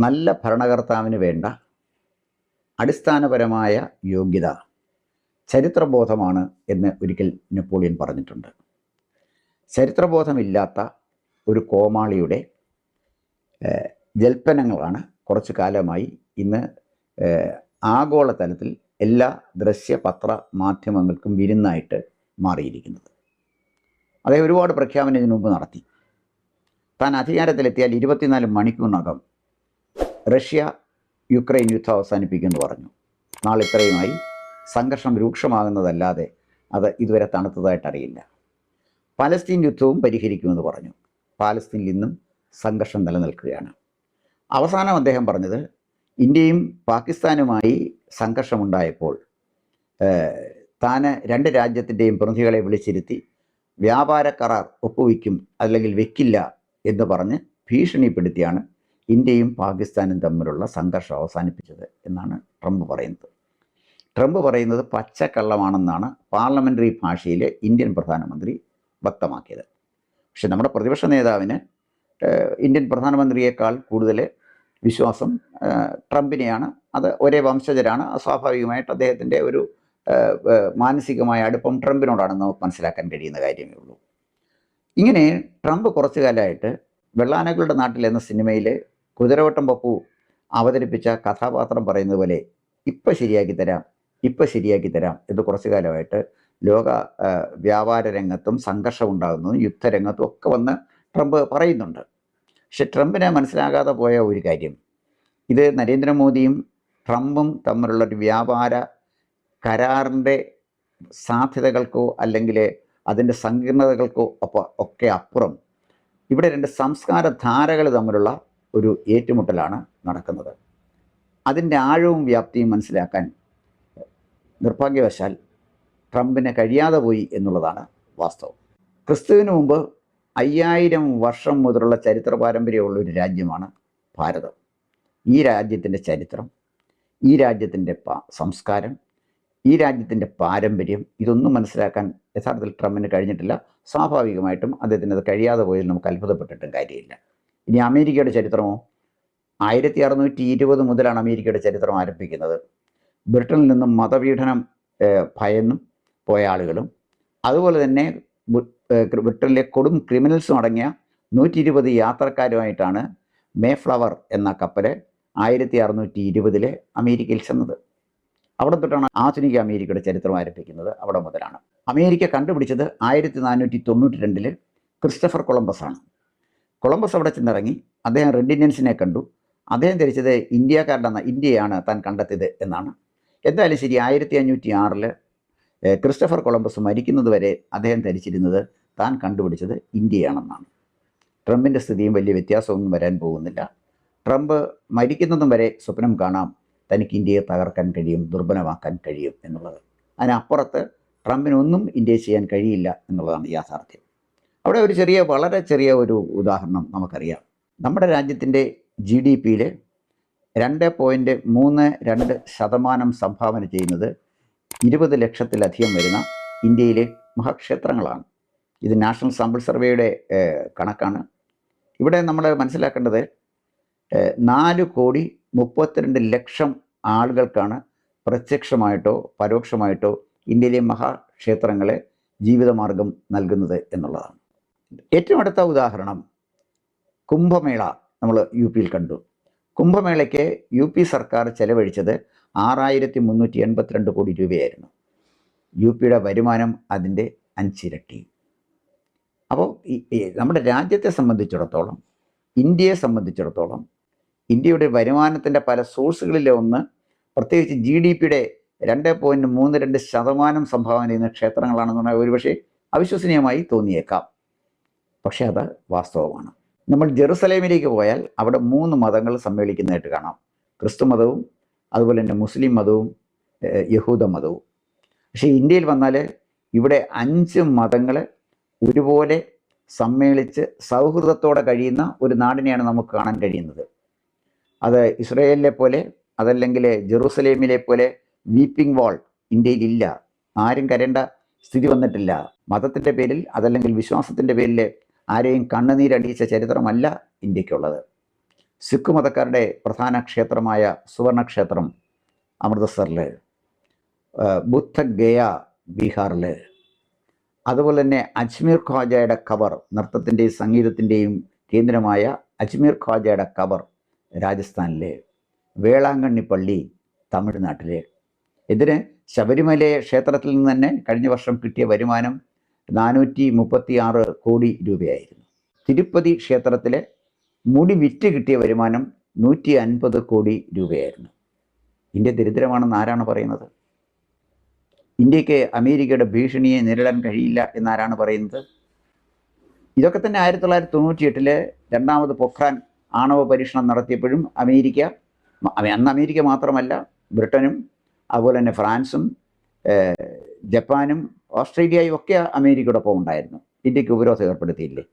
നല്ല ഭരണകർത്താവിന് വേണ്ട അടിസ്ഥാനപരമായ യോഗ്യത ചരിത്രബോധമാണ് എന്ന് ഒരിക്കൽ നെപ്പോളിയൻ പറഞ്ഞിട്ടുണ്ട്. ചരിത്രബോധമില്ലാത്ത ഒരു കോമാളിയുടെ ജൽപ്പനങ്ങളാണ് കുറച്ചു കാലമായി ഇന്ന് ആഗോളതലത്തിൽ എല്ലാ ദൃശ്യ പത്ര മാധ്യമങ്ങൾക്കും വിരുന്നായിട്ട് മാറിയിരിക്കുന്നത്. അദ്ദേഹം ഒരുപാട് പ്രഖ്യാപനം ഇതിനു മുമ്പ് നടത്തി. താൻ അധികാരത്തിലെത്തിയാൽ 24 മണിക്കൂറിനകം റഷ്യ യുക്രൈൻ യുദ്ധം അവസാനിപ്പിക്കുമെന്ന് പറഞ്ഞു. നാളിത്രയുമായി സംഘർഷം രൂക്ഷമാകുന്നതല്ലാതെ അത് ഇതുവരെ തണുത്തതായിട്ടറിയില്ല. പലസ്തീൻ യുദ്ധവും പരിഹരിക്കുമെന്ന് പറഞ്ഞു. പാലസ്തീനിൽ ഇന്നും സംഘർഷം നിലനിൽക്കുകയാണ്. അവസാനം അദ്ദേഹം പറഞ്ഞത് ഇന്ത്യയും പാകിസ്ഥാനുമായി സംഘർഷമുണ്ടായപ്പോൾ താൻ രണ്ട് രാജ്യത്തിൻ്റെയും പ്രതിനിധികളെ വിളിച്ചിരുത്തി വ്യാപാര കരാർ ഒപ്പുവയ്ക്കും അല്ലെങ്കിൽ വെക്കില്ല എന്ന് പറഞ്ഞ് ഭീഷണിപ്പെടുത്തിയാണ് ഇന്ത്യയും പാകിസ്ഥാനും തമ്മിലുള്ള സംഘർഷം അവസാനിപ്പിച്ചത് എന്നാണ് ട്രംപ് പറയുന്നത്. ട്രംപ് പറയുന്നത് പച്ചക്കള്ളമാണെന്നാണ് പാർലമെൻ്ററി ഭാഷയിൽ ഇന്ത്യൻ പ്രധാനമന്ത്രി വ്യക്തമാക്കിയത്. പക്ഷെ നമ്മുടെ പ്രതിപക്ഷ നേതാവിന് ഇന്ത്യൻ പ്രധാനമന്ത്രിയേക്കാൾ കൂടുതൽ വിശ്വാസം ട്രംപിനെയാണ്. അത് ഒരേ വംശജരാണ്. സ്വാഭാവികമായിട്ട് അദ്ദേഹത്തിൻ്റെ ഒരു മാനസികമായ അടുപ്പം ട്രംപിനോടാണെന്ന് നമുക്ക് മനസ്സിലാക്കാൻ കഴിയുന്ന കാര്യമേ ഉള്ളൂ. ഇങ്ങനെ ട്രംപ് കുറച്ചു കാലമായിട്ട് വെള്ളാനകളുടെ നാട്ടിൽ എന്ന സിനിമയിൽ കുതിരവട്ടം പപ്പു അവതരിപ്പിച്ച കഥാപാത്രം പറയുന്നത് പോലെ ഇപ്പം ശരിയാക്കി തരാം എന്ന് കുറച്ചു കാലമായിട്ട് ലോക വ്യാപാര രംഗത്തും സംഘർഷം ഉണ്ടാകുന്നതും യുദ്ധരംഗത്തും ഒക്കെ വന്ന് ട്രംപ് പറയുന്നുണ്ട്. പക്ഷെ ട്രംപിന് മനസ്സിലാകാതെ പോയ ഒരു കാര്യം, ഇത് നരേന്ദ്രമോദിയും ട്രംപും തമ്മിലുള്ളൊരു വ്യാപാര കരാറിൻ്റെ സാധ്യതകൾക്കോ അല്ലെങ്കിൽ അതിൻ്റെ സങ്കീർണതകൾക്കോ ഒക്കെ അപ്പുറം ഇവിടെ രണ്ട് സംസ്കാര ധാരകൾ തമ്മിലുള്ള ഒരു ഏറ്റുമുട്ടലാണ് നടക്കുന്നത്. അതിൻ്റെ ആഴവും വ്യാപ്തിയും മനസ്സിലാക്കാൻ നിർഭാഗ്യവശാൽ ട്രംപിന് കഴിയാതെ പോയി എന്നുള്ളതാണ് വാസ്തവം. ക്രിസ്തുവിന് മുമ്പ് 5000 വർഷം മുതലുള്ള ചരിത്ര പാരമ്പര്യമുള്ള ഒരു രാജ്യമാണ് ഭാരതം. ഈ രാജ്യത്തിൻ്റെ ചരിത്രം, ഈ രാജ്യത്തിൻ്റെ സംസ്കാരം, ഈ രാജ്യത്തിൻ്റെ പാരമ്പര്യം ഇതൊന്നും മനസ്സിലാക്കാൻ യഥാർത്ഥത്തിൽ ട്രംപിന് കഴിഞ്ഞിട്ടില്ല. സ്വാഭാവികമായിട്ടും അദ്ദേഹത്തിന് അത് കഴിയാതെ പോയാൽ നമുക്ക് അത്ഭുതപ്പെട്ടിട്ടും കാര്യമില്ല. ഇനി അമേരിക്കയുടെ ചരിത്രമോ? 1620 മുതലാണ് അമേരിക്കയുടെ ചരിത്രം ആരംഭിക്കുന്നത്. ബ്രിട്ടനിൽ നിന്നും മതപീഡനം ഭയന്നും പോയ ആളുകളും അതുപോലെ തന്നെ ബ്രിട്ടനിലെ കൊടും ക്രിമിനൽസും അടങ്ങിയ 120 യാത്രക്കാരുമായിട്ടാണ് മേഫ്ലവർ എന്ന കപ്പൽ 1620 അമേരിക്കയിൽ ചെന്നത്. അവിടെ തൊട്ടാണ് ആധുനിക അമേരിക്കയുടെ ചരിത്രം ആരംഭിക്കുന്നത്. അവിടെ മുതലാണ്. അമേരിക്ക കണ്ടുപിടിച്ചത് 1492 ക്രിസ്റ്റഫർ കൊളംബസാണ്. കൊളംബസ് അവിടെ ചെന്നിറങ്ങി. അദ്ദേഹം റെഡ് ഇന്ത്യൻസിനെ കണ്ടു. അദ്ദേഹം ധരിച്ചത് ഇന്ത്യയാണ് താൻ കണ്ടെത്തിയത് എന്നാണ്. എന്തായാലും ശരി, 1506 ക്രിസ്റ്റഫർ കൊളംബസ് മരിക്കുന്നത് വരെ അദ്ദേഹം ധരിച്ചിരുന്നത് താൻ കണ്ടുപിടിച്ചത് ഇന്ത്യയാണെന്നാണ്. ട്രംപിൻ്റെ സ്ഥിതിയും വലിയ വ്യത്യാസമൊന്നും വരാൻ പോകുന്നില്ല. ട്രംപ് മരിക്കുന്നതും വരെ സ്വപ്നം കാണാം തനിക്ക് ഇന്ത്യയെ തകർക്കാൻ കഴിയും, ദുർബലമാക്കാൻ കഴിയും എന്നുള്ളത്. അതിനപ്പുറത്ത് ട്രംപിനൊന്നും ഇന്ത്യയെ ചെയ്യാൻ കഴിയില്ല എന്നുള്ളതാണ് യാഥാർത്ഥ്യം. അവിടെ വളരെ ചെറിയ ഒരു ഉദാഹരണം നമുക്കറിയാം. നമ്മുടെ രാജ്യത്തിൻ്റെ GDPയിൽ 2.32% സംഭാവന ചെയ്യുന്നത് 20 ലക്ഷത്തിലധികം വരുന്ന ഇന്ത്യയിലെ മഹാക്ഷേത്രങ്ങളാണ്. ഇത് നാഷണൽ സാമ്പിൾ സർവേയുടെ കണക്കാണ്. ഇവിടെ നമ്മൾ മനസ്സിലാക്കേണ്ടത് 4,32,00,000 ആളുകൾക്കാണ് പ്രത്യക്ഷമായിട്ടോ പരോക്ഷമായിട്ടോ ഇന്ത്യയിലെ മഹാക്ഷേത്രങ്ങളെ ജീവിതമാർഗം നൽകുന്നത് എന്നുള്ളതാണ്. ഏറ്റവും അടുത്ത ഉദാഹരണം കുംഭമേള നമ്മൾ UPയിൽ കണ്ടു. കുംഭമേളയ്ക്ക് UP സർക്കാർ ചെലവഴിച്ചത് 6,382 കോടി രൂപയായിരുന്നു. UPയുടെ വരുമാനം അതിൻ്റെ 5 ഇരട്ടി. അപ്പോൾ നമ്മുടെ രാജ്യത്തെ സംബന്ധിച്ചിടത്തോളം, ഇന്ത്യയെ സംബന്ധിച്ചിടത്തോളം, ഇന്ത്യയുടെ വരുമാനത്തിൻ്റെ പല സോഴ്സുകളിലെ ഒന്ന്, പ്രത്യേകിച്ച് GDPയുടെ 2.32% സംഭാവന ചെയ്യുന്ന ക്ഷേത്രങ്ങളാണെന്ന് പറഞ്ഞാൽ ഒരുപക്ഷെ അവിശ്വസനീയമായി തോന്നിയേക്കാം. പക്ഷേ അത് വാസ്തവമാണ്. നമ്മൾ ജെറുസലേമിലേക്ക് പോയാൽ അവിടെ 3 മതങ്ങൾ സമ്മേളിക്കുന്നതായിട്ട് കാണാം. ക്രിസ്തു മതവും അതുപോലെ തന്നെ മുസ്ലിം മതവും യഹൂദ മതവും. പക്ഷേ ഇന്ത്യയിൽ വന്നാൽ ഇവിടെ 5 മതങ്ങൾ ഒരുപോലെ സമ്മേളിച്ച് സൗഹൃദത്തോടെ കഴിയുന്ന ഒരു നാടിനെയാണ് നമുക്ക് കാണാൻ കഴിയുന്നത്. അത് ഇസ്രയേലിലെ പോലെ, അതല്ലെങ്കിൽ ജെറുസലേമിലെ പോലെ വീപ്പിംഗ് വാൾ ഇന്ത്യയിലില്ല. ആരും കരേണ്ട സ്ഥിതി വന്നിട്ടില്ല. മതത്തിൻ്റെ പേരിൽ അതല്ലെങ്കിൽ വിശ്വാസത്തിൻ്റെ പേരിൽ ആരെയും കണ്ണുനീരടിയിച്ച ചരിത്രമല്ല ഇന്ത്യക്കുള്ളത്. സിഖ് മതക്കാരുടെ പ്രധാന ക്ഷേത്രമായ സുവർണക്ഷേത്രം അമൃത്സറിൽ, ബുദ്ധഗയ ബീഹാറിൽ, അതുപോലെ തന്നെ അജ്മീർ ഖ്വാജയുടെ ഖബർ, നൃത്തത്തിൻ്റെയും സംഗീതത്തിൻ്റെയും കേന്ദ്രമായ അജ്മീർ ഖ്വാജയുടെ ഖബർ രാജസ്ഥാനിൽ, വേളാങ്കണ്ണി പള്ളി തമിഴ്നാട്ടിൽ. ഇതിന് ശബരിമല ക്ഷേത്രത്തിൽ നിന്ന് തന്നെ കഴിഞ്ഞ വർഷം കിട്ടിയ വരുമാനം 436 കോടി രൂപയായിരുന്നു. തിരുപ്പതി ക്ഷേത്രത്തിലെ മുടി വിറ്റ് കിട്ടിയ വരുമാനം 150 കോടി രൂപയായിരുന്നു. ഇന്ത്യ ദരിദ്രമാണെന്ന് ആരാണ് പറയുന്നത്? ഇന്ത്യക്ക് അമേരിക്കയുടെ ഭീഷണിയെ നേരിടാൻ കഴിയില്ല എന്നാരാണ് പറയുന്നത്? ഇതൊക്കെ തന്നെ 1998 രണ്ടാമത് പൊഖ്രാൻ ആണവ പരീക്ഷണം നടത്തിയപ്പോഴും അന്ന് അമേരിക്ക മാത്രമല്ല, ബ്രിട്ടനും അതുപോലെ തന്നെ ഫ്രാൻസും ജപ്പാനും ഓസ്ട്രേലിയയും ഒക്കെ അമേരിക്കയോടൊപ്പം ഉണ്ടായിരുന്നു. ഇന്ത്യക്ക് ഉപരോധം ഏർപ്പെടുത്തിയില്ലേ?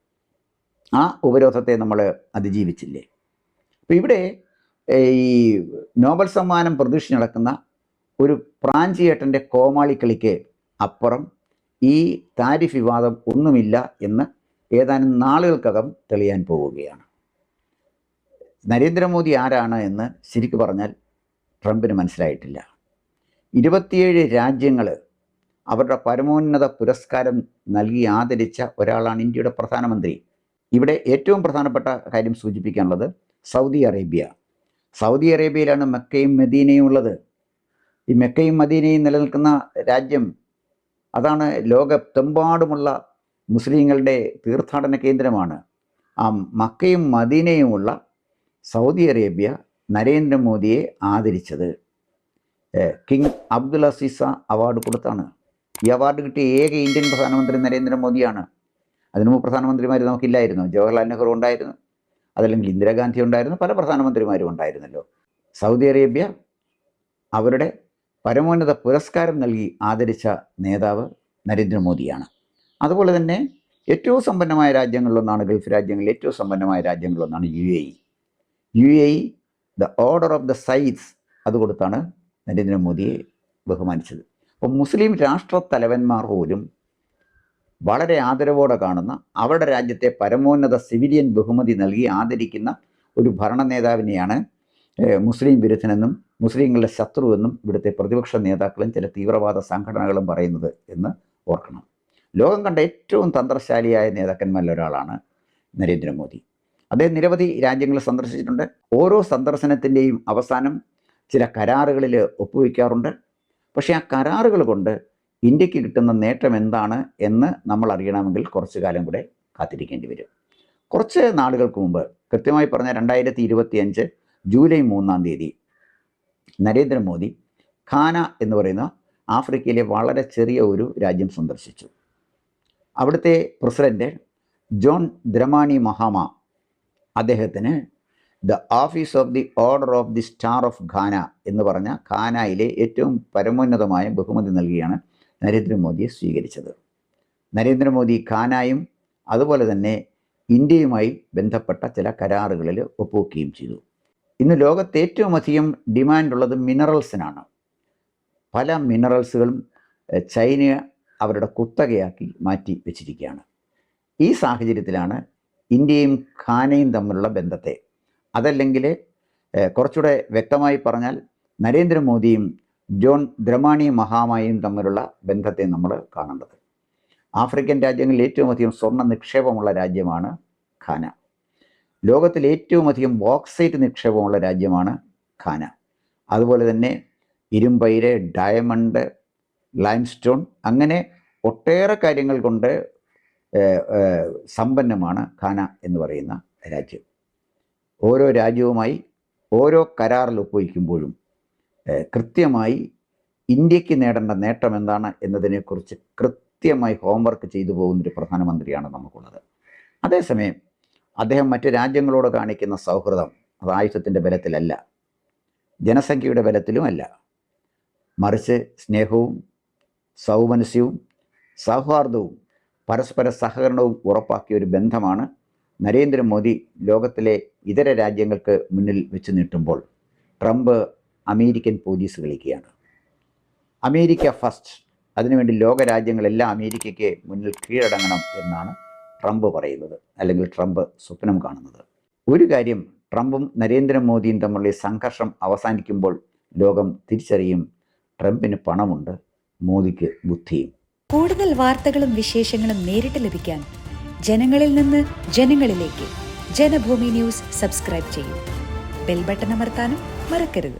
ആ ഉപരോധത്തെ നമ്മൾ അതിജീവിച്ചില്ലേ? അപ്പോൾ ഇവിടെ ഈ നോബൽ സമ്മാനം പ്രതീക്ഷിച്ച് നടക്കുന്ന ഒരു പ്രാഞ്ചിയേട്ടൻ്റെ കോമാളിക്കളിക്ക് അപ്പുറം ഈ താരിഫ് വിവാദം ഒന്നുമില്ല എന്ന് ഏതാനും നാളുകൾക്കകം തെളിയാൻ പോവുകയാണ്. നരേന്ദ്രമോദി ആരാണ് എന്ന് ശരിക്കു പറഞ്ഞാൽ ട്രംപിന് മനസ്സിലായിട്ടില്ല. 27 രാജ്യങ്ങൾ അവരുടെ പരമോന്നത പുരസ്കാരം നൽകി ആദരിച്ച ഒരാളാണ് ഇന്ത്യയുടെ പ്രധാനമന്ത്രി. ഇവിടെ ഏറ്റവും പ്രധാനപ്പെട്ട കാര്യം സൂചിപ്പിക്കാനുള്ളത് സൗദി അറേബ്യ. സൗദി അറേബ്യയിലാണ് മക്കയും മദീനയും ഉള്ളത്. ഈ മക്കയും മദീനയും നിലനിൽക്കുന്ന രാജ്യം അതാണ് ലോകത്തെമ്പാടുമുള്ള മുസ്ലിങ്ങളുടെ തീർത്ഥാടന കേന്ദ്രമാണ്. ആ മക്കയും മദീനയുമുള്ള സൗദി അറേബ്യ നരേന്ദ്രമോദിയെ ആദരിച്ചത് കിങ് അബ്ദുൽ അസീസ അവാർഡ് കൊടുത്താണ്. ഈ അവാർഡ് കിട്ടിയ ഏക ഇന്ത്യൻ പ്രധാനമന്ത്രി നരേന്ദ്രമോദിയാണ്. അതിനു മുമ്പ് പ്രധാനമന്ത്രിമാർ നമുക്കില്ലായിരുന്നു. ജവഹർലാൽ നെഹ്റു ഉണ്ടായിരുന്നു, അതല്ലെങ്കിൽ ഇന്ദിരാഗാന്ധി ഉണ്ടായിരുന്നു, പല പ്രധാനമന്ത്രിമാരും ഉണ്ടായിരുന്നല്ലോ. സൗദി അറേബ്യ അവരുടെ പരമോന്നത പുരസ്കാരം നൽകി ആദരിച്ച നേതാവ് നരേന്ദ്രമോദിയാണ്. അതുപോലെ തന്നെ ഏറ്റവും സമ്പന്നമായ രാജ്യങ്ങളിലൊന്നാണ്, ഗൾഫ് രാജ്യങ്ങളിൽ ഏറ്റവും സമ്പന്നമായ രാജ്യങ്ങളിലൊന്നാണ് UAE. The order of the sides അത് കൊടുത്താണ് നരേന്ദ്രമോദിയെ ബഹുമാനിച്ചത്. അപ്പോൾ മുസ്ലിം രാഷ്ട്രത്തലവന്മാർ പോലും വളരെ ആദരവോടെ കാണുന്ന, അവരുടെ രാജ്യത്തെ പരമോന്നത സിവിലിയൻ ബഹുമതി നൽകി ആദരിക്കുന്ന ഒരു ഭരണ നേതാവിനെയാണ് മുസ്ലിം വിരുദ്ധനെന്നും മുസ്ലിങ്ങളുടെ ശത്രുവെന്നും ഇവിടുത്തെ പ്രതിപക്ഷ നേതാക്കളും ചില തീവ്രവാദ സംഘടനകളും പറയുന്നത് എന്ന് ഓർക്കണം. ലോകം കണ്ട ഏറ്റവും തന്ത്രശാലിയായ നേതാക്കന്മാരിൽ ഒരാളാണ് നരേന്ദ്രമോദി. അദ്ദേഹം നിരവധി രാജ്യങ്ങൾ സന്ദർശിച്ചിട്ടുണ്ട്. ഓരോ സന്ദർശനത്തിൻ്റെയും അവസാനം ചില കരാറുകളിൽ ഒപ്പുവയ്ക്കാറുണ്ട്. പക്ഷേ ആ കരാറുകൾ കൊണ്ട് ഇന്ത്യക്ക് കിട്ടുന്ന നേട്ടം എന്താണ് എന്ന് നമ്മൾ അറിയണമെങ്കിൽ കുറച്ചു കാലം കൂടെ കാത്തിരിക്കേണ്ടി വരും. കുറച്ച് നാളുകൾക്ക് മുമ്പ്, കൃത്യമായി പറഞ്ഞാൽ 2025 ജൂലൈ 3-ാം തീയതി നരേന്ദ്രമോദി ഘാന എന്ന് പറയുന്ന ആഫ്രിക്കയിലെ വളരെ ചെറിയ ഒരു രാജ്യം സന്ദർശിച്ചു. അവിടുത്തെ പ്രസിഡന്റ് ജോൺ ദ്രമാനി മഹാമ അദ്ദേഹത്തിന് the office of the order of the star of Ghana എന്ന് പറഞ്ഞ ഘാനയിലെ ഏറ്റവും പരമോന്നതമായ ബഹുമതി നൽകിയാണ് നരേന്ദ്രമോദിയെ സ്വീകരിച്ചത്. നരേന്ദ്രമോദി ഘാനയും അതുപോലെ തന്നെ ഇന്ത്യയുമായി ബന്ധപ്പെട്ട ചില കരാറുകളിൽ ഒപ്പുവെക്കുകയും ചെയ്തു. ഇന്ന് ലോകത്ത് ഏറ്റവും അധികം ഡിമാൻഡുള്ളത് മിനറൽസിനാണ്. പല മിനറൽസുകളും ചൈന അവരുടെ കുത്തകയാക്കി മാറ്റി വെച്ചിരിക്കുകയാണ്. ഈ സാഹചര്യത്തിലാണ് ഇന്ത്യയും ഘാനയും തമ്മിലുള്ള ബന്ധത്തെ, അതല്ലെങ്കിൽ കുറച്ചുകൂടെ വ്യക്തമായി പറഞ്ഞാൽ നരേന്ദ്രമോദിയും ജോൺ ദ്രമാനി മഹാമയും തമ്മിലുള്ള ബന്ധത്തെ നമ്മൾ കാണേണ്ടത്. ആഫ്രിക്കൻ രാജ്യങ്ങളിൽ ഏറ്റവും അധികം സ്വർണ്ണ നിക്ഷേപമുള്ള രാജ്യമാണ് ഘാന. ലോകത്തിൽ ഏറ്റവും അധികം ബോക്സൈറ്റ് നിക്ഷേപമുള്ള രാജ്യമാണ് ഘാന. അതുപോലെ തന്നെ ഇരുമ്പയിര്, ഡയമണ്ട്, ലൈംസ്റ്റോൺ, അങ്ങനെ ഒട്ടേറെ കാര്യങ്ങൾ കൊണ്ട് സമ്പന്നമാണ് ഘാന എന്ന് പറയുന്ന രാജ്യം. ഓരോ രാജ്യവുമായി ഓരോ കരാറിൽ ഒപ്പുവയ്ക്കുമ്പോഴും കൃത്യമായി ഇന്ത്യക്ക് നേടേണ്ട നേട്ടം എന്താണ് എന്നതിനെക്കുറിച്ച് കൃത്യമായി ഹോംവർക്ക് ചെയ്തു പോകുന്നൊരു പ്രധാനമന്ത്രിയാണ് നമുക്കുള്ളത്. അതേസമയം അദ്ദേഹം മറ്റ് രാജ്യങ്ങളോട് കാണിക്കുന്ന സൗഹൃദം അത് ആയുധത്തിൻ്റെ ബലത്തിലല്ല, ജനസംഖ്യയുടെ ബലത്തിലുമല്ല, മറിച്ച് സ്നേഹവും സൗമനസ്യവും സൗഹാർദ്ദവും പരസ്പര സഹകരണവും ഉറപ്പാക്കിയ ഒരു ബന്ധമാണ് നരേന്ദ്രമോദി ലോകത്തിലെ ഇതര രാജ്യങ്ങൾക്ക് മുന്നിൽ വെച്ച് നീട്ടുമ്പോൾ ട്രംപ് അമേരിക്കൻ പോലീസ് കളിക്കുകയാണ്. അമേരിക്ക ഫസ്റ്റ്, അതിനുവേണ്ടി ലോകരാജ്യങ്ങളെല്ലാം അമേരിക്കയ്ക്ക് മുന്നിൽ കീഴടങ്ങണം എന്നാണ് ട്രംപ് പറയുന്നത്, അല്ലെങ്കിൽ ട്രംപ് സ്വപ്നം കാണുന്നത്. ഒരു കാര്യം ട്രംപും നരേന്ദ്രമോദിയും തമ്മിലുള്ള സംഘർഷം അവസാനിക്കുമ്പോൾ ലോകം തിരിച്ചറിയും ട്രംപിന് പണമുണ്ട്, മോദിക്ക് ബുദ്ധിയും. കൂടുതൽ വാർത്തകളും വിശേഷങ്ങളും നേരിട്ട് ലഭിക്കാൻ ജനങ്ങളിൽ നിന്ന് ജനങ്ങളിലേക്ക് ജനഭൂമി ന്യൂസ് സബ്സ്ക്രൈബ് ചെയ്യൂ. ബെൽ ബട്ടൺ അമർത്താനും മറക്കരുത്.